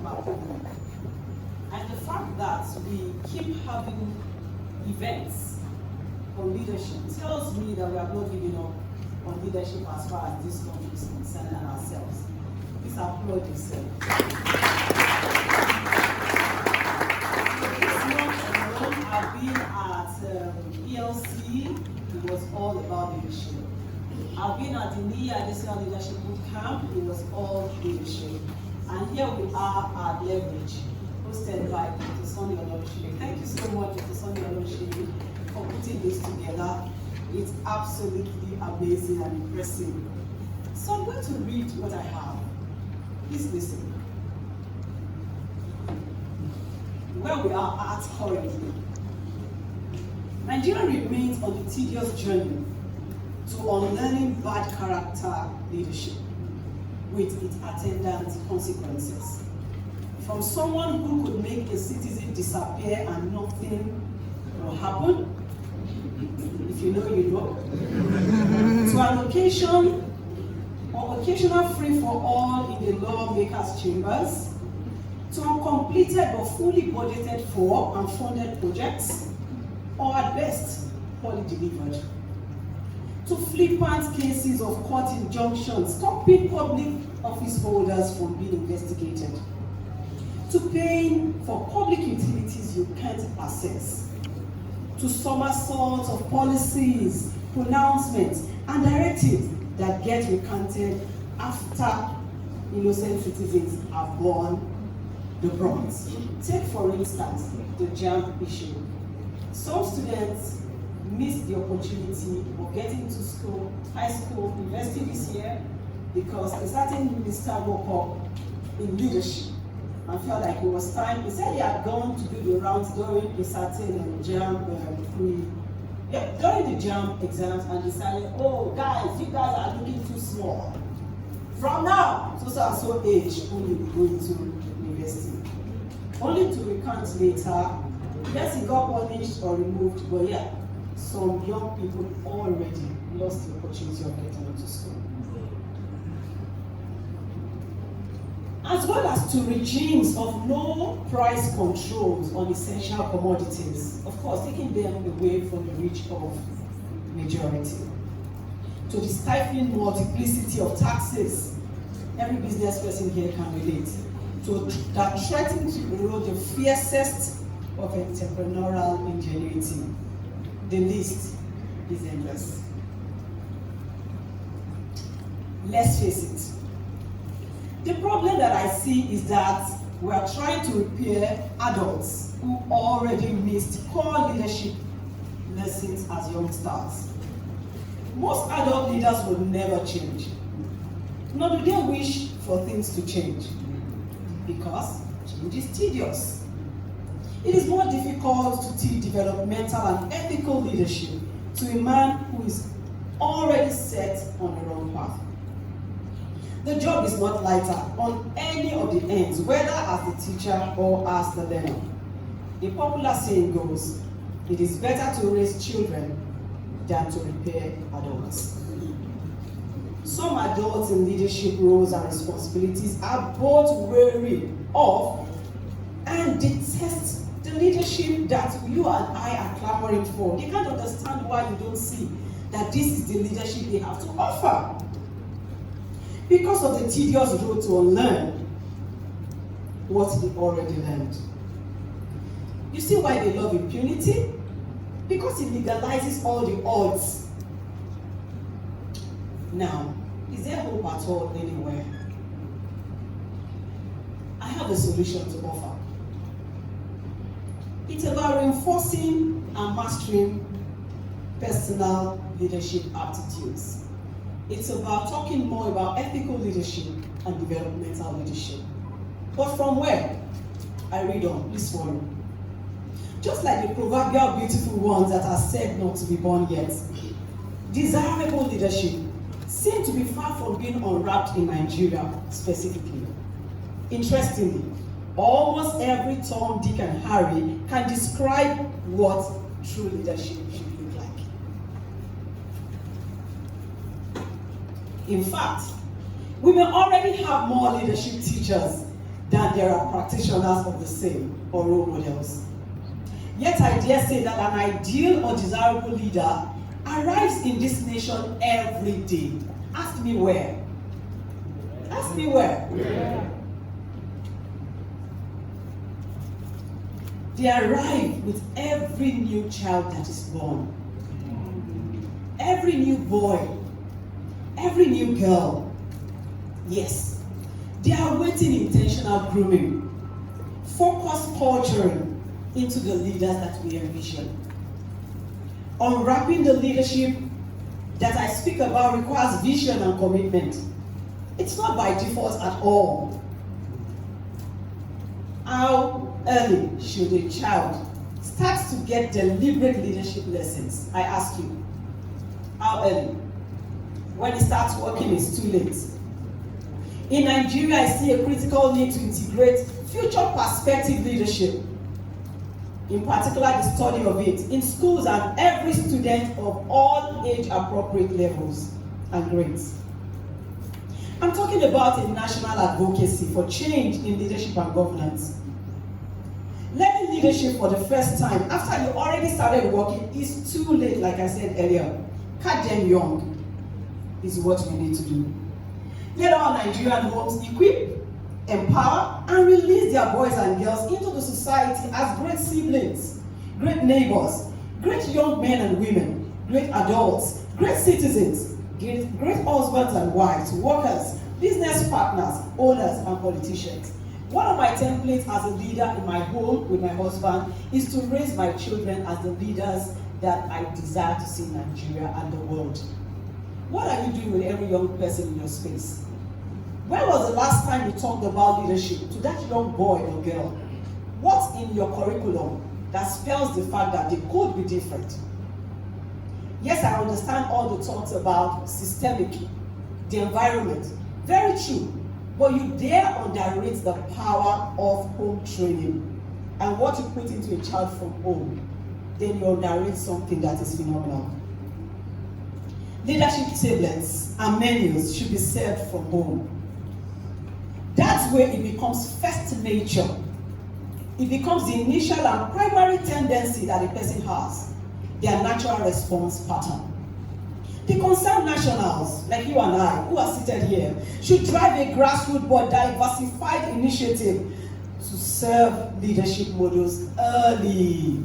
happening. And the fact that we keep having events on leadership tells me that we have not given up on leadership as far as this country is concerned and ourselves. Please applaud yourself. This month alone, I've been at ELC. It was all about leadership. I've been at the NIA Additional Leadership Boot Camp. It was all leadership. And here we are at Leverage, hosted by Dr. Olusola-Obasa. Thank you so much, Dr. Olusola-Obasa, for putting this together. It's absolutely amazing and impressive. So I'm going to read what I have. Please listen. Where we are at currently. Nigeria remains on the tedious journey to unlearning bad character leadership with its attendant consequences. From someone who could make a citizen disappear and nothing will happen, if you know, you know, to an occasion or occasional free-for-all in the lawmakers' chambers, to uncompleted but fully budgeted for and funded projects, or at best, poorly delivered, to flippant cases of court injunctions stopping public office holders from being investigated, to paying for public utilities you can't access, to somersaults of policies, pronouncements, and directives that get recanted after innocent citizens have borne the brunt. Take, for instance, the JAMB issue. Some students missed the opportunity of getting to school, high school, university this year because a certain minister woke up in leadership and felt like it was time. He said he had gone to do the rounds during a certain during the JAMB exams and decided, oh guys, you guys are looking too small. From now, so age, only going to university. Only to recant later, yes, he got punished or removed, but yeah, some young people already lost the opportunity of getting into school. As well as to regimes of no price controls on essential commodities, of course, taking them away from the reach of majority. To the stifling multiplicity of taxes, every business person here can relate, to that threaten to erode the fiercest of entrepreneurial ingenuity. The list is endless. Let's face it. The problem that I see is that we are trying to repair adults who already missed core leadership lessons as youngsters. Most adult leaders will never change. Nor do they wish for things to change, because change is tedious. It is more difficult to teach developmental and ethical leadership to a man who is already set on the wrong path. The job is not lighter on any of the ends, whether as the teacher or as the learner. The popular saying goes, it is better to raise children than to repair adults. Some adults in leadership roles and responsibilities are both wary of and detest the leadership that you and I are clamoring for. They can't understand why you don't see that this is the leadership they have to offer. Because of the tedious road to unlearn what they already learned. You see why they love impunity? Because it legalizes all the odds. Now, is there hope at all anywhere? I have a solution to offer. It's about reinforcing and mastering personal leadership aptitudes. It's about talking more about ethical leadership and developmental leadership. But from where? I read on, please follow. Just like the proverbial beautiful ones that are said not to be born yet, desirable leadership seem to be far from being unwrapped in Nigeria specifically. Interestingly, almost every Tom, Dick, and Harry can describe what true leadership should look like. In fact, we may already have more leadership teachers than there are practitioners of the same or role models. Yet I dare say that an ideal or desirable leader arrives in this nation every day. Ask me where. Ask me where. Yeah. They arrive with every new child that is born. Every new boy. Every new girl. Yes. They are waiting intentional grooming. Focused culturing into the leaders that we envision. Unwrapping the leadership that I speak about requires vision and commitment. It's not by default at all. How early should a child start to get deliberate leadership lessons? I ask you. How early? When he starts working, it's too late. In Nigeria, I see a critical need to integrate future perspective leadership. In particular, the study of it in schools and every student of all age-appropriate levels and grades. I'm talking about a national advocacy for change in leadership and governance. Learning leadership for the first time after you already started working is too late, like I said earlier. Catch them young is what we need to do. Let all Nigerian homes equip, empower, and release their boys and girls into the society as great siblings, great neighbors, great young men and women, great adults, great citizens, great husbands and wives, workers, business partners, owners, and politicians. One of my templates as a leader in my home with my husband is to raise my children as the leaders that I desire to see in Nigeria and the world. What are you doing with every young person in your space? When was the last time you talked about leadership to that young boy or girl? What's in your curriculum that spells the fact that they could be different? Yes, I understand all the talks about systemic, the environment. Very true. But you dare underrate the power of home training and what you put into a child from home, then you underrate something that is phenomenal. Leadership tablets and menus should be served from home. That's where it becomes first nature. It becomes the initial and primary tendency that a person has, their natural response pattern. The concerned nationals, like you and I, who are seated here, should drive a grassroots but diversified initiative to serve leadership models early,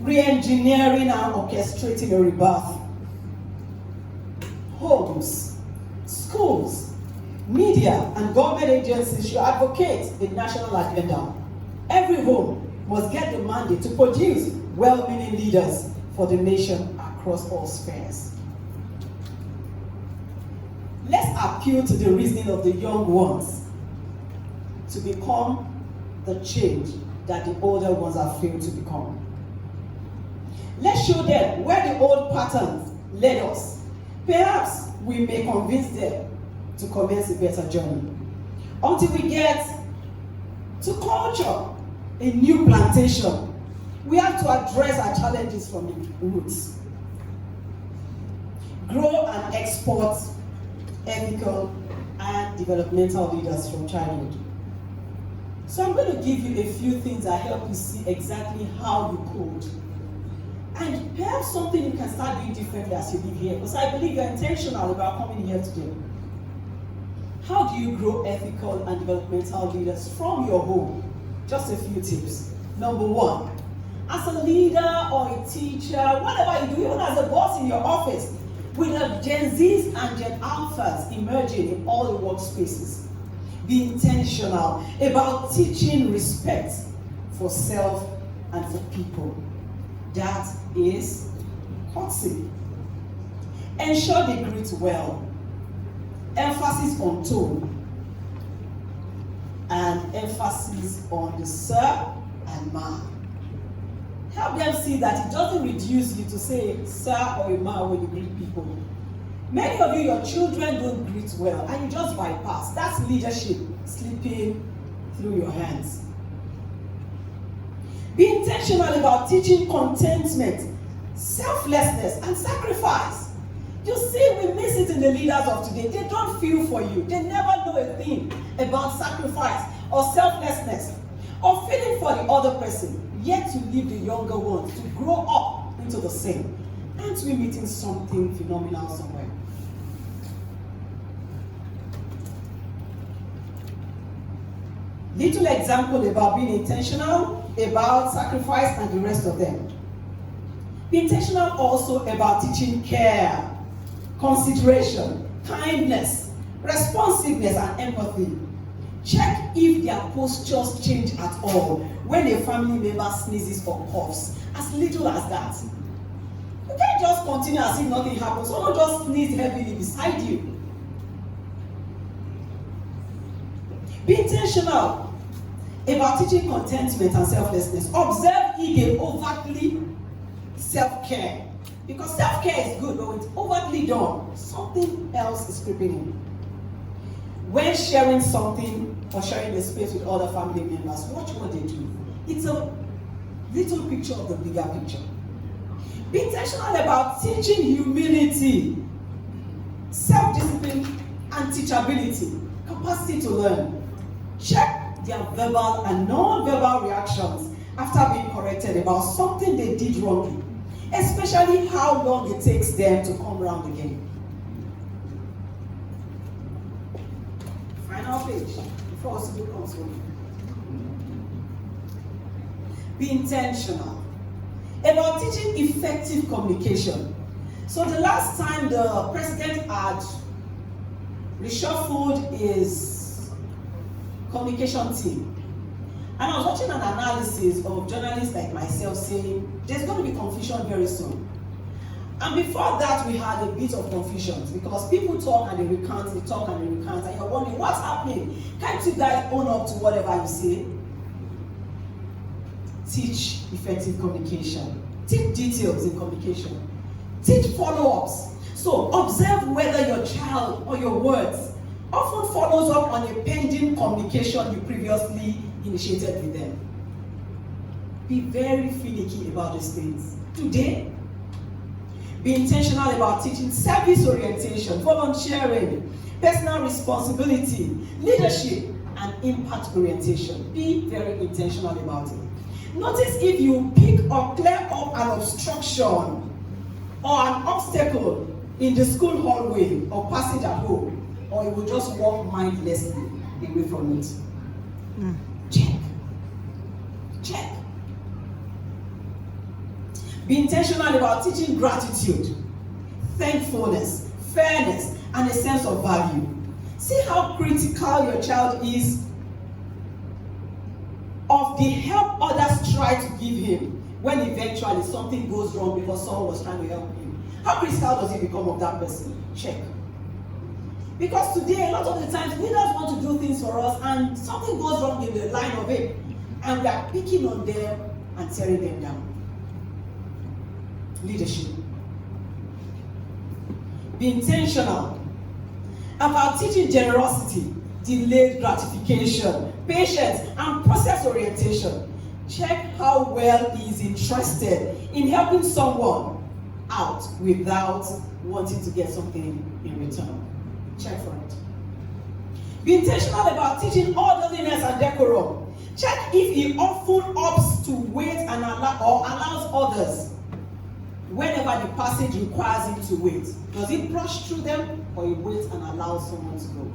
re-engineering and orchestrating a rebirth. Homes, schools, media, and government agencies should advocate a national agenda. Every home must get the mandate to produce well-meaning leaders for the nation across all spheres. Let's appeal to the reasoning of the young ones to become the change that the older ones have failed to become. Let's show them where the old patterns led us. Perhaps we may convince them to commence a better journey. Until we get to culture a new plantation, we have to address our challenges from the roots. Grow and export ethical and developmental leaders from childhood. So I'm going to give you a few things that help you see exactly how you code. And perhaps something you can start doing differently as you live here, because I believe you're intentional about coming here today. How do you grow ethical and developmental leaders from your home? Just a few tips. Number one, as a leader or a teacher, whatever you do, even as a boss in your office, with the Gen Zs and Gen Alphas emerging in all the workspaces, be intentional about teaching respect for self and for people. That is courtesy. Ensure they greet well. Emphasis on tone. And emphasis on the sir and ma. Help them see that it doesn't reduce you to say sir or a ma when you greet people. Many of you, your children don't greet well and you just bypass. That's leadership slipping through your hands. Be intentional about teaching contentment, selflessness, and sacrifice. You see, we miss it in the leaders of today. They don't feel for you. They never know a thing about sacrifice. or selflessness, or feeling for the other person, yet to leave the younger ones to grow up into the same. Aren't we meeting something phenomenal somewhere? Little example about being intentional, about sacrifice, and the rest of them. Be intentional also about teaching care, consideration, kindness, responsiveness, and empathy. Check if their postures change at all when a family member sneezes or coughs, as little as that. You can't just continue as if nothing happens. Someone just sneezes heavily beside you. Be intentional about teaching contentment and selflessness. Observe if they overtly self-care. Because self-care is good, but when it's overtly done, something else is creeping in. When sharing something or sharing a space with other family members, watch what they do. It's a little picture of the bigger picture. Be intentional about teaching humility, self-discipline, and teachability, capacity to learn. Check their verbal and non-verbal reactions after being corrected about something they did wrongly, especially how long it takes them to come around again. Final page before Olusola comes home. Be intentional about teaching effective communication. So the last time the president had reshuffled his communication team, and I was watching an analysis of journalists like myself saying there's going to be confusion very soon. And before that, we had a bit of confusion because people talk and they recant, they talk and they recant, and you're wondering what's happening. Can't you guys own up to whatever you say? Teach effective communication. Teach details in communication. Teach follow-ups. So observe whether your child or your words often follows up on a pending communication you previously initiated with them. Be very finicky about these things. Today, be intentional about teaching service orientation, volunteering, personal responsibility, leadership, and impact orientation. Be very intentional about it. Notice if you pick or clear up an obstruction or an obstacle in the school hallway or passage at home, or you will just walk mindlessly away from it. Check. Check. Be intentional about teaching gratitude, thankfulness, fairness, and a sense of value. See how critical your child is of the help others try to give him when eventually something goes wrong because someone was trying to help him. How critical does he become of that person? Check. Because today, a lot of the times, leaders want to do things for us and something goes wrong in the line of it, and we are picking on them and tearing them down. Leadership. Be intentional about teaching generosity, delayed gratification, patience, and process orientation. Check how well he is interested in helping someone out without wanting to get something in return. Check for it. Be intentional about teaching orderliness and decorum. Check if he often opts to wait and allows others whenever the passage requires him to wait. Does he brush through them or he waits and allows someone to go?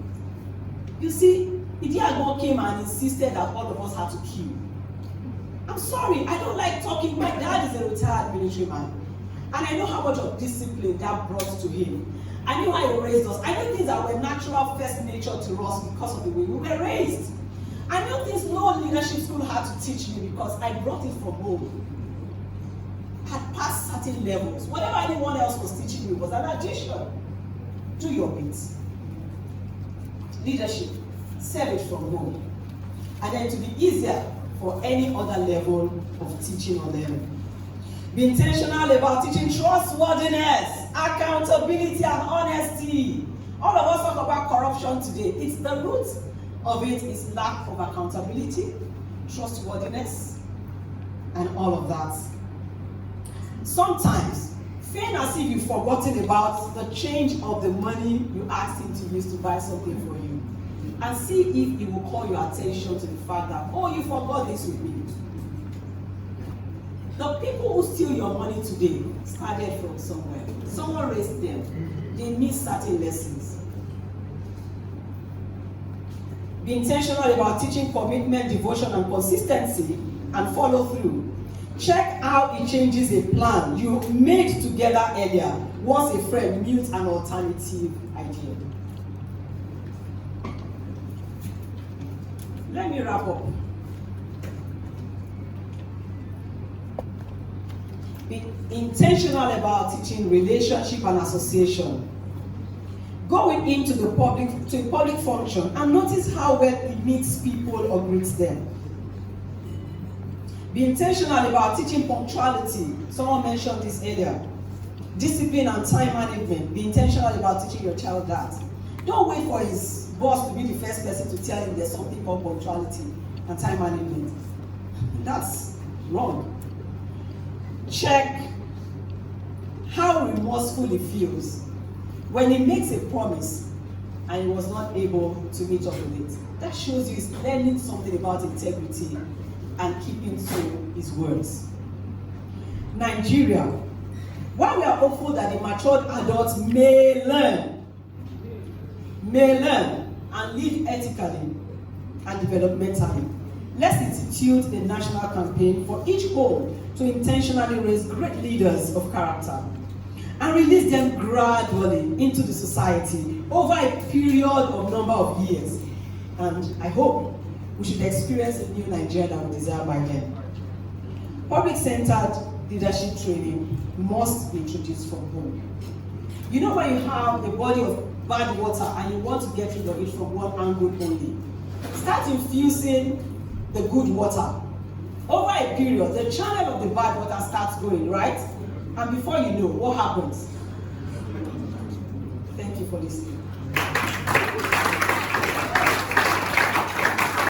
You see, Idiagbon came and insisted that all of us had to queue. I'm sorry, I don't like talking. My dad is a retired military man, and I know how much of discipline that brought to him. I knew how he raised us. I know things that were natural first nature to us because of the way we were raised. I know things no leadership school had to teach me because I brought it from home. Had passed certain levels. Whatever anyone else was teaching me was an addition. Do your bit. Leadership, serve it from home. And then to be easier for any other level of teaching or learning. Be intentional about teaching trustworthiness, accountability, and honesty. All of us talk about corruption today. It's the root of it is lack of accountability, trustworthiness, and all of that. Sometimes, feign as if you've forgotten about the change of the money you asked him to use to buy something for you. and see if it will call your attention to the fact that, oh, you forgot this with me. The people who steal your money today started from somewhere. Someone raised them. They missed certain lessons. Be intentional about teaching commitment, devotion, and consistency, and follow through. Check how it changes a plan you made together earlier once a friend mutes an alternative idea. Let me wrap up. Be intentional about teaching relationship and association. Go into the public function and notice how well it meets people or greets them. Be intentional about teaching punctuality. Someone mentioned this earlier. Discipline and time management. Be intentional about teaching your child that. Don't wait for his boss to be the first person to tell him there's something called punctuality and time management. That's wrong. Check how remorseful he feels when he makes a promise and he was not able to meet up with it. That shows you he's learning something about integrity and keeping to his words. Nigeria, while we are hopeful that the matured adults may learn and live ethically and developmentally, let's institute a national campaign for each home to intentionally raise great leaders of character and release them gradually into the society over a period of number of years. And I hope we should experience a new Nigeria that we desire by then. Public-centered leadership training must be introduced from home. You know, when you have a body of bad water and you want to get rid of it from one angle only, start infusing the good water. Over a period, the channel of the bad water starts going, right? And before you know, what happens? Thank you for listening.